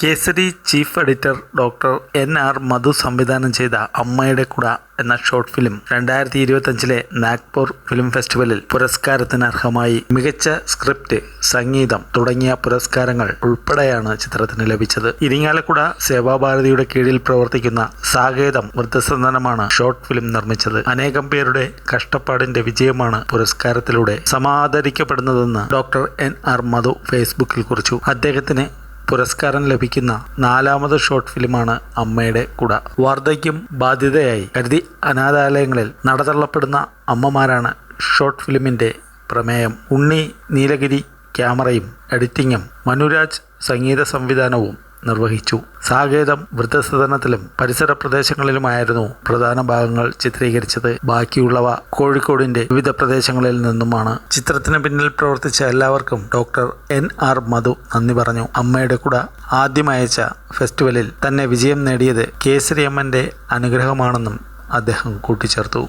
Kesari chief editor doctor NR മധു സംവിധാനം ചെയ്ത അമ്മയുടെ കുട എന്ന ഷോർട്ട് ഫിലിം 2025 നാഗ്പൂർ ഫിലിം ഫെസ്റ്റിവലിൽ പുരസ്കാരത്തിന് അർഹമായി. മികച്ച സ്ക്രിപ്റ്റ്, സംഗീതം തുടങ്ങിയ പുരസ്കാരങ്ങൾ ഉൾപ്പെടെയാണ് ചിത്രത്തിന് ലഭിച്ചത്. ഇരിങ്ങാലക്കുട സേവാഭാരതിയുടെ കീഴിൽ പ്രവർത്തിക്കുന്ന സാകേതം വൃദ്ധസദനമാണ് ഷോർട്ട് ഫിലിം നിർമ്മിച്ചത്. അനേകം പേരുടെ കഷ്ടപ്പാടിന്റെ വിജയമാണ് പുരസ്കാരത്തിലൂടെ സമാദരിക്കപ്പെടുന്നതെന്ന് ഡോക്ടർ NR മധു ഫേസ്ബുക്കിൽ കുറിച്ചു. അദ്ദേഹത്തിന് പുരസ്കാരം ലഭിക്കുന്ന 4ാമത് ഷോർട്ട് ഫിലിമാണ് അമ്മയുടെ കുട. വാർദ്ധക്യം ബാധ്യതയായി കരുതി അനാഥാലയങ്ങളിൽ നടതള്ളപ്പെടുന്ന അമ്മമാരാണ് ഷോർട്ട് ഫിലിമിന്റെ പ്രമേയം. ഉണ്ണി നീലഗിരി ക്യാമറയും എഡിറ്റിംഗും മനുരാജ് സംഗീത സംവിധാനവും നിർവഹിച്ചു. സാകേതം വൃദ്ധസദനത്തിലും പരിസര പ്രദേശങ്ങളിലുമായിരുന്നു പ്രധാന ഭാഗങ്ങൾ ചിത്രീകരിച്ചത്. ബാക്കിയുള്ളവ കോഴിക്കോടിന്റെ വിവിധ പ്രദേശങ്ങളിൽ നിന്നുമാണ്. ചിത്രത്തിന് പിന്നിൽ പ്രവർത്തിച്ച എല്ലാവർക്കും ഡോക്ടർ NR മധു നന്ദി പറഞ്ഞു. അമ്മയുടെ കുട ആദ്യം അയച്ച ഫെസ്റ്റിവലിൽ തന്നെ വിജയം നേടിയത് കേസരി അമ്മന്റെ അനുഗ്രഹമാണെന്നും അദ്ദേഹം കൂട്ടിച്ചേർത്തു.